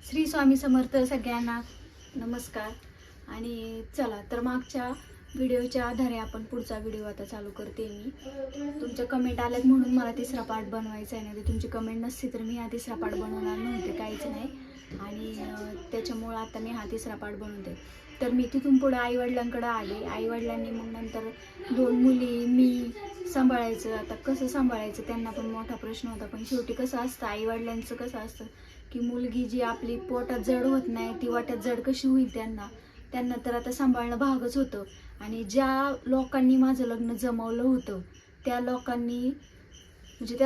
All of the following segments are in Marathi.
श्री स्वामी समर्थ सगळ्यांना नमस्कार। आणि चला तर मागच्या व्हिडिओच्या आधारे आपण पुढचा व्हिडिओ आता चालू करते। मी तुमच्या कमेंट आल्यात म्हणून मला तिसरा पार्ट बनवायचा आहे, नाही तुमची कमेंट नसती तर मी हा तिसरा पार्ट बनवणार नव्हते, काहीच नाही। आणि त्याच्यामुळे आता मी हा तिसरा पार्ट बनवते। तर मी तिथून पुढे आईवडिलांकडे आले। आईवडिलांनी मग नंतर 2 मुली मी सांभाळायचं। आता कसं सांभाळायचं त्यांना पण मोठा प्रश्न होता। पण शेवटी कसं असतं, आईवडिलांचं कसं असतं की मुलगी जी आपली पोटात जड होत नाही ती वाट्यात जड कशी होईल त्यांना तर आता सांभाळणं भागच होतं। आणि ज्या लोकांनी माझं लग्न जमवलं होतं त्या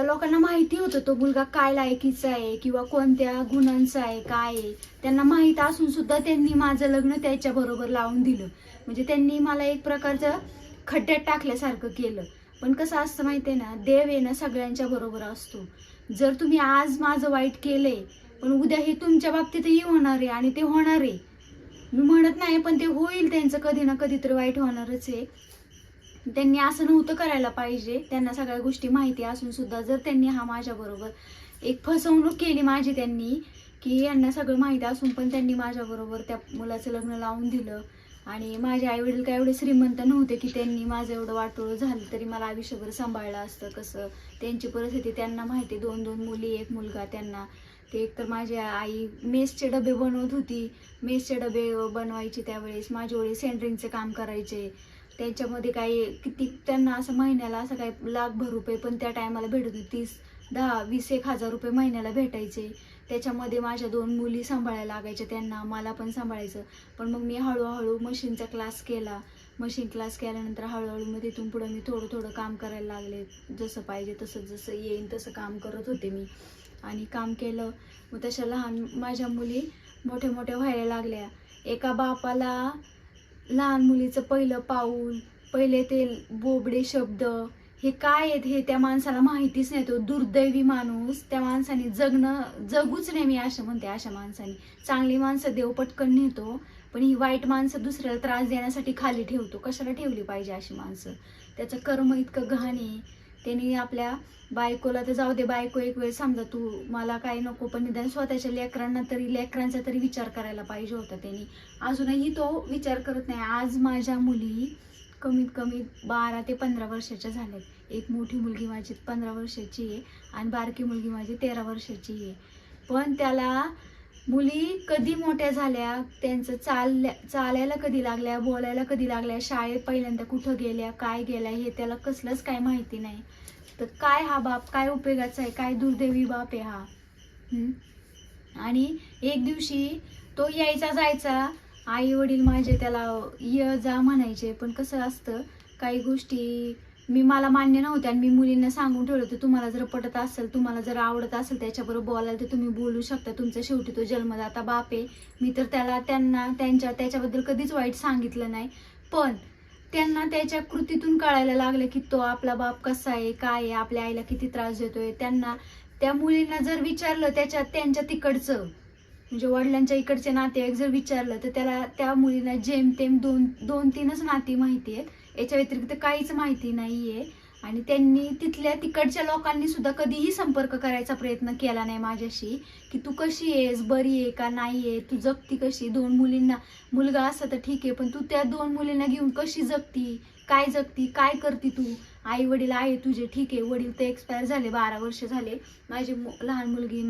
लोकांना माहिती होतं तो मुलगा काय लायकीचा आहे किंवा कोणत्या गुणांचा आहे, काय आहे त्यांना माहीत असून सुद्धा त्यांनी माझं लग्न त्याच्याबरोबर लावून दिलं। म्हणजे त्यांनी मला एक प्रकारचं खड्ड्यात टाकल्यासारखं केलं। पण कसं असतं माहिती आहे ना, देव आहे ना सगळ्यांच्या बरोबर असतो। जर तुम्ही आज माझं वाईट केले पण उद्या हे तुमच्या बाबतीतही होणार आहे आणि ते होणार आहे। मी म्हणत नाही पण ते होईल, त्यांचं कधी ना कधी तर वाईट होणारच आहे। त्यांनी असं नव्हतं करायला पाहिजे। त्यांना सगळ्या गोष्टी माहिती असून सुद्धा जर त्यांनी हा माझ्याबरोबर एक फसवणूक केली माझी त्यांनी, की यांना सगळं माहिती असून पण त्यांनी माझ्याबरोबर त्या मुलाचं लग्न लावून दिलं। आणि माझे आईवडील काय एवढे श्रीमंत नव्हते की त्यांनी माझं एवढं वाटोळं झालं तरी मला आयुष्यभर सांभाळलं असतं। कसं त्यांची परिस्थिती त्यांना माहिती, 2 मुली 1 मुलगा त्यांना। ते एकतर माझी आई मेसचे डबे बनवत होती, मेसचे डबे बनवायचे त्यावेळेस माझे वडील सेंटरिंगचे काम करायचे। त्याच्यामध्ये काही किती त्यांना असं महिन्याला असं काही लाखभर रुपये पण त्या टायमाला भेटत होते, 30, 10, 20, 1,000 रुपये महिन्याला भेटायचे। त्याच्यामध्ये माझ्या 2 मुली सांभाळायला लागायच्या त्यांना, मला पण सांभाळायचं। पण मग मी हळूहळू मशीनचा क्लास केला। मशीन क्लास केल्यानंतर हळूहळू मग तिथून पुढे मी थोडं काम करायला लागले। जसं पाहिजे तसं, जसं येईन तसं काम करत होते मी। आणि काम केलं मग तशा लहान माझ्या मुली मोठ्या मोठ्या व्हायला लागल्या। एका बापाला लहान मुलीचं पहिलं पाऊल, पहिले ते बोबडे शब्द हे काय आहेत हे त्या माणसाला माहितीच नाही। तो दुर्दैवी माणूस, त्या माणसाने जगूच नाही मी असं म्हणते। अशा माणसाने, चांगली माणसं देव पटकन नेतो पण ही वाईट माणसं दुसऱ्याला त्रास देण्यासाठी खाली ठेवतो। कशाला ठेवली पाहिजे अशी माणसं? त्याचं कर्म इतकं घाण आहे। त्यांनी आपल्या बायकोला तर जाऊ दे, बायको एक वेळ समजा तू मला काही नको, पण निदान स्वतःच्या लेकरांचा तरी विचार करायला पाहिजे होता त्यांनी। अजूनही तो विचार करत नाही। आज माझ्या मुली कमीत कमी 12 ते 15 वर्षाच्या झाल्यात। एक मोठी मुलगी माझी 15 वर्षाची आहे आणि बारकी मुलगी माझी 13 वर्षाची आहे। पण त्याला मुली कधी मोठ्या झाल्या, त्यांचं चालायला कधी लागल्या, बोलायला कधी लागल्या, शाळेत पहिल्यांदा कुठं गेल्या, काय गेल्या हे त्याला कसलंच काय माहिती नाही। तर काय हा बाप काय उपयोगाचा आहे? काय दुर्दैवी बाप आहे हा। आणि एक दिवशी तो यायचा जायचा, आई वडील माझे त्याला ये जा म्हणायचे। पण कसं असतं, काही गोष्टी मला मान्य नव्हत्या आणि मी मुलींना सांगून ठेवलं होतं तुम्हाला जर पटत असेल, तुम्हाला जर आवडत असेल त्याच्याबरोबर बोलायला तर तुम्ही बोलू शकता। तुमचा शेवटी तो जन्मदाता बाप आहे। मी तर त्याच्याबद्दल कधीच वाईट सांगितलं नाही। पण त्यांना त्याच्या कृतीतून कळायला लागलं की तो आपला बाप कसा आहे, काय आहे, आपल्या आईला किती त्रास देतोय। त्यांना त्या मुलींना जर विचारलं त्यांच्या तिकडचं म्हणजे वडिलांच्या इकडचे नातेवाईक जर विचारलं तर त्या मुलींना जेमतेम 2-3च नाती माहिती आहेत, याच्या व्यतिरिक्त काहीच माहिती नाहीये। आणि त्यांनी तिकडच्या लोकांनी सुद्धा कधीही संपर्क करायचा प्रयत्न केला नाही माझ्याशी की तू कशी आहेस, बरी आहे का नाही आहे, तू जगती कशी। 2 मुलींना मुलगा असं तर ठीक आहे, पण तू त्या 2 मुलींना घेऊन कशी जगती, काय करती तू? आई वडील आहे तुझे, ठीक आहे, वडील तर एक्सपायर झाले, 12 वर्ष झाले। माझी लहान मुलगी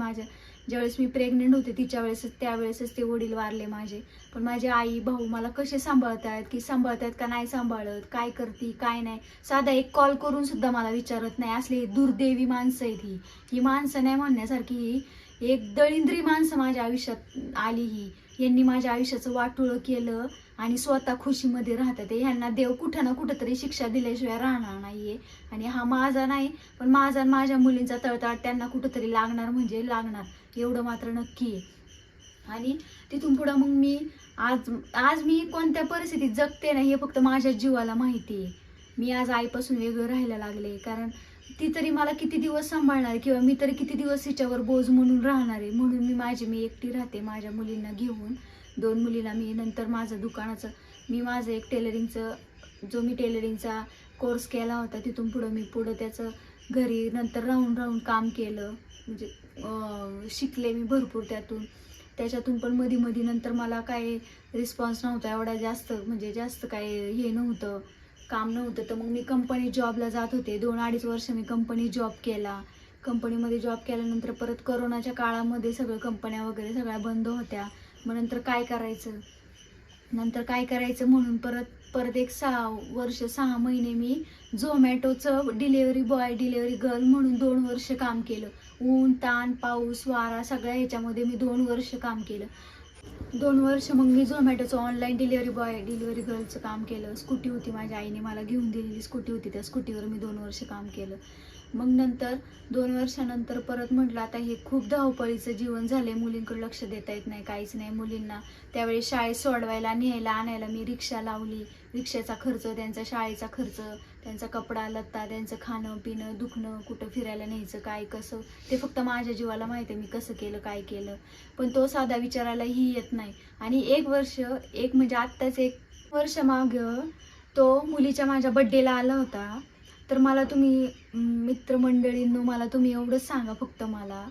ज्यावेळेस मी प्रेग्नेंट होते त्यावेळेसच ते वडील वारले माझे। पण माझे आई भाऊ मला कसे सांभाळतात का नाही सांभाळत, काय करती काय नाही, साधा एक कॉल करून सुद्धा मला विचारत नाही। असली दुर्दैवी माणसं आहेत ही माणसं नाही म्हणण्यासारखी, एक दळिंद्री माणसं माझ्या आयुष्यात आली। यांनी माझ्या आयुष्याचं वाटोळं केलं आणि स्वतः खुशीमध्ये राहतात। ह्यांना देव कुठं ना कुठं तरी शिक्षा दिल्याशिवाय राहणार नाहीये। आणि हा माझा नाही पण माझ्या मुलींचा तळतळ त्यांना कुठंतरी लागणार म्हणजे लागणार, एवढं मात्र नक्की आहे। आणि तिथून पुढं मग मी आज मी कोणत्या परिस्थितीत जगते ना हे फक्त माझ्या जीवाला माहिती आहे। मी आज आईपासून वेगळं राहायला लागले, कारण ती तरी मला किती दिवस सांभाळणार किंवा मी तरी किती दिवस हिच्यावर बोज म्हणून राहणार आहे। म्हणून मी एकटी राहते माझ्या मुलींना घेऊन। 2 मुलीला मी नंतर माझं दुकानाचं माझं एक टेलरिंगचा कोर्स केला होता, तिथून पुढं त्याचं घरी नंतर राहून काम केलं। म्हणजे शिकले मी भरपूर त्यातून। त्याच्यातून पण मध्ये मध्ये नंतर मला काय रिस्पॉन्स नव्हता एवढा जास्त, म्हणजे जास्त काय हे नव्हतं, काम नव्हतं. तर मग मी कंपनी जॉबला जात होते. 2-2.5 वर्ष मी कंपनी जॉब केला. कंपनीमध्ये जॉब केल्यानंतर परत कोरोनाच्या काळामध्ये सगळं कंपन्या वगैरे सगळ्या बंद होत्या. मग नंतर काय करायचं म्हणून परत एक 6 महिने मी झोमॅटोचं डिलेवरी गर्ल म्हणून 2 वर्ष काम केलं. ऊन ताण पाऊस वारा सगळ्या ह्याच्यामध्ये मी 2 वर्ष काम केलं. 2 वर्ष मग मी झोमॅटोचं ऑनलाईन डिलेवरी गर्लचं काम केलं. स्कूटी होती, माझ्या आईने मला घेऊन दिलेली स्कूटी होती, त्या स्कूटीवर मी 2 वर्ष काम केलं. मग नंतर 2 वर्षानंतर परत म्हटलं आता हे खूप धावपळीचं जीवन झाले, मुलींकडे लक्ष देता येत नाही, काहीच नाही. मुलींना त्यावेळी शाळेत सोडवायला न्यायला आणायला मी रिक्षा लावली. रिक्षाचा खर्च, त्यांचा शाळेचा खर्च, त्यांचा कपडा लत्ता, त्यांचं खाणं पिणं दुखणं, कुठं फिरायला न्यायचं काय कसं, ते फक्त माझ्या जीवाला माहिती आहे मी कसं केलं काय केलं. पण तो साधा विचारायलाही येत नाही. आणि म्हणजे आत्ताच 1 वर्ष मागं तो मुलीच्या माझ्या बड्डेला आला होता. तर मला तुम्ही मित्रमंडळींनो मला तुम्ही एवढंच सांगा फक्त मला,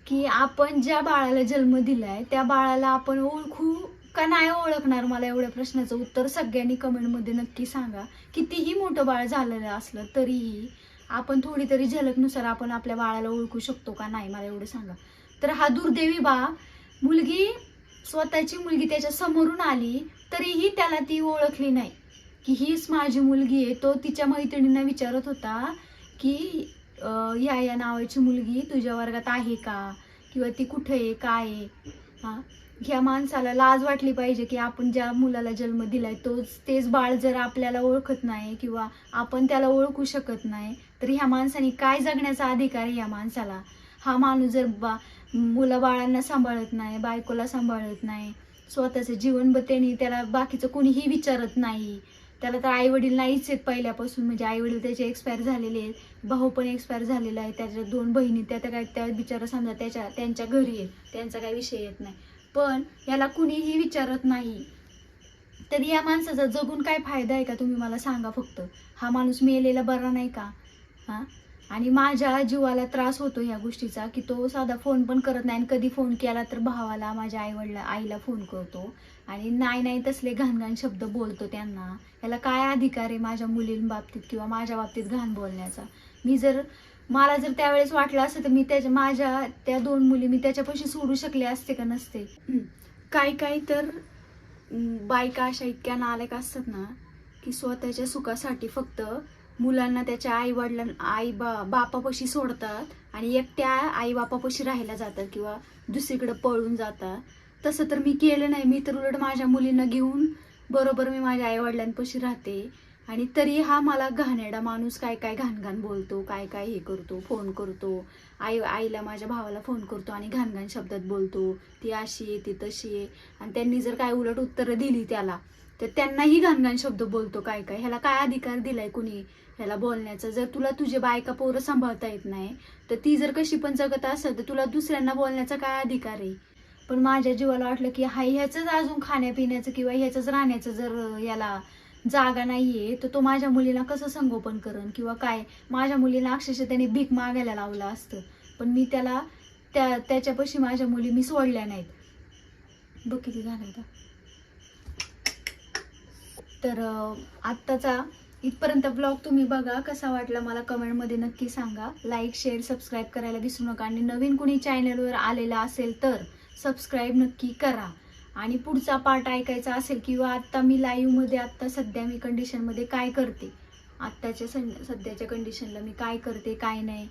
की आपण ज्या बाळाला जन्म दिलाय त्या बाळाला आपण ओळखू का नाही ओळखणार? मला एवढ्या प्रश्नाचं उत्तर सगळ्यांनी कमेंटमध्ये नक्की सांगा. कितीही मोठं बाळ झालेलं असलं तरीही आपण थोडी तरी झलकनुसार आपण आपल्या बाळाला ओळखू शकतो का नाही, मला एवढं सांगा. तर हा दुर्दैवी स्वतःची मुलगी त्याच्या समोरून आली तरीही त्याला ती ओळखली नाही की हीच माझी मुलगी आहे. तो तिच्या मैत्रिणींना विचारत होता की या नावाची मुलगी तुझ्या वर्गात आहे का, किंवा ती कुठे आहे काय आहे. ह्या माणसाला लाज वाटली पाहिजे की आपण ज्या मुलाला जन्म दिलाय तेच बाळ जर आपल्याला ओळखत नाही किंवा आपण त्याला ओळखू शकत नाही तर ह्या माणसाने काय जगण्याचा अधिकार आहे या माणसाला? हा माणूस जर मुलाबाळांना सांभाळत नाही, बायकोला सांभाळत नाही, स्वतःचं जीवन त्याने त्याला बाकीचं कोणीही विचारत नाही. त्याला तर आईवडील नाहीच आहेत पहिल्यापासून, म्हणजे आईवडील त्याचे एक्सपायर झालेले आहेत, भाऊ पण एक्सपायर झालेला आहे, त्याच्या 2 बहिणी त्या बिचारा समजा त्यांच्या घरी आहेत, त्यांचा काही विषय येत नाही. पण याला कुणीही विचारत नाही. तर या माणसाचा जगून काय फायदा आहे का तुम्ही मला सांगा फक्त. हा माणूस मेलेला बरा नाही का? आणि माझ्या जीवाला त्रास होतो ह्या गोष्टीचा की तो साधा फोन पण करत नाही, आणि कधी फोन केला तर भावाला माझ्या आईला फोन करतो आणि नाही तसले घाण शब्द बोलतो त्यांना. याला काय अधिकार आहे माझ्या मुलींबाबतीत किंवा माझ्या बाबतीत घाण बोलण्याचा? मला जर त्यावेळेस वाटलं असतं तर मी माझ्या त्या 2 मुली मी त्याच्यापाशी सोडू शकले असते का नसते? काही तर बायका इतक्या नालायक असतात ना की स्वतःच्या सुखासाठी फक्त मुलांना त्याच्या बापापाशी सोडतात आणि एकट्या आई बापापाशी राहायला जातात किंवा दुसरीकडे पळून जातात. तसं तर मी केलं नाही. मी तर उलट माझ्या मुलींना घेऊन बरोबर मी माझ्या आई वडिलांपाशी राहते. आणि तरी हा मला घाणेरडा माणूस काय घाण बोलतो, काय हे करतो, फोन करतो आईला माझ्या भावाला फोन करतो आणि घाण शब्दात बोलतो, ती अशी आहे ती तशी आहे. आणि त्यांनी जर काय उलट उत्तरं दिली त्याला तर त्यांनाही घाण शब्द बोलतो. ह्याला काय अधिकार दिलाय कुणी ह्याला बोलण्याचा? जर तुला तुझे बायका पोरं सांभाळता येत नाही तर ती जर कशी पण जगत असेल तर तुला दुसऱ्यांना बोलण्याचा काय अधिकार आहे? पण माझ्या जीवाला वाटलं की ह्याचंच अजून खाण्यापिण्याचं किंवा ह्याचंच राहण्याचं जर याला जागा नाहीये तर तो माझ्या मुलीला कसं संगोपन करण किंवा काय? माझ्या मुलीला अक्षरशः त्याने भीक मागायला लावलं असतं, पण मी त्याला त्याच्यापाशी माझ्या मुली मी सोडल्या नाहीत. बघ किती झालं आता. तर आत्ताचा इथपर्यंत ब्लॉग तुम्ही बघा, कसा वाटला मला कमेंटमध्ये नक्की सांगा. लाईक शेअर सबस्क्राईब करायला विसरू नका. आणि नवीन कोणी चॅनलवर आलेला असेल तर सबस्क्राईब नक्की करा. आणि पुढचा पार्ट ऐकायचा असेल किंवा आत्ता मी लाईव्हमध्ये आत्ता सध्या मी कंडिशनमध्ये काय करते, सध्याच्या कंडिशनला मी काय करते काय नाही,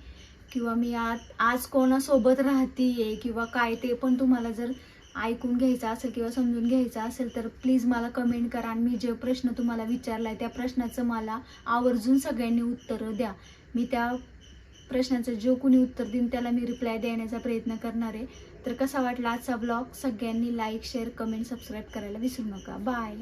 किंवा मी आज कोणासोबत राहतीये किंवा काय, ते पण तुम्हाला जर ऐकून घ्यायचं असेल किंवा समजून घ्यायचं असेल तर प्लीज मला कमेंट करा. आणि मी जे प्रश्न तुम्हाला विचारलाय त्या प्रश्नाचं मला आवर्जून सगळ्यांनी उत्तरं द्या. मी त्या प्रश्नाचं जो कोणी उत्तर देईन त्याला मी रिप्लाय देण्याचा प्रयत्न करणार आहे. तर कसा वाटला आजचा ब्लॉग? सगळ्यांनी लाईक शेअर कमेंट सबस्क्राईब करायला विसरू नका. बाय.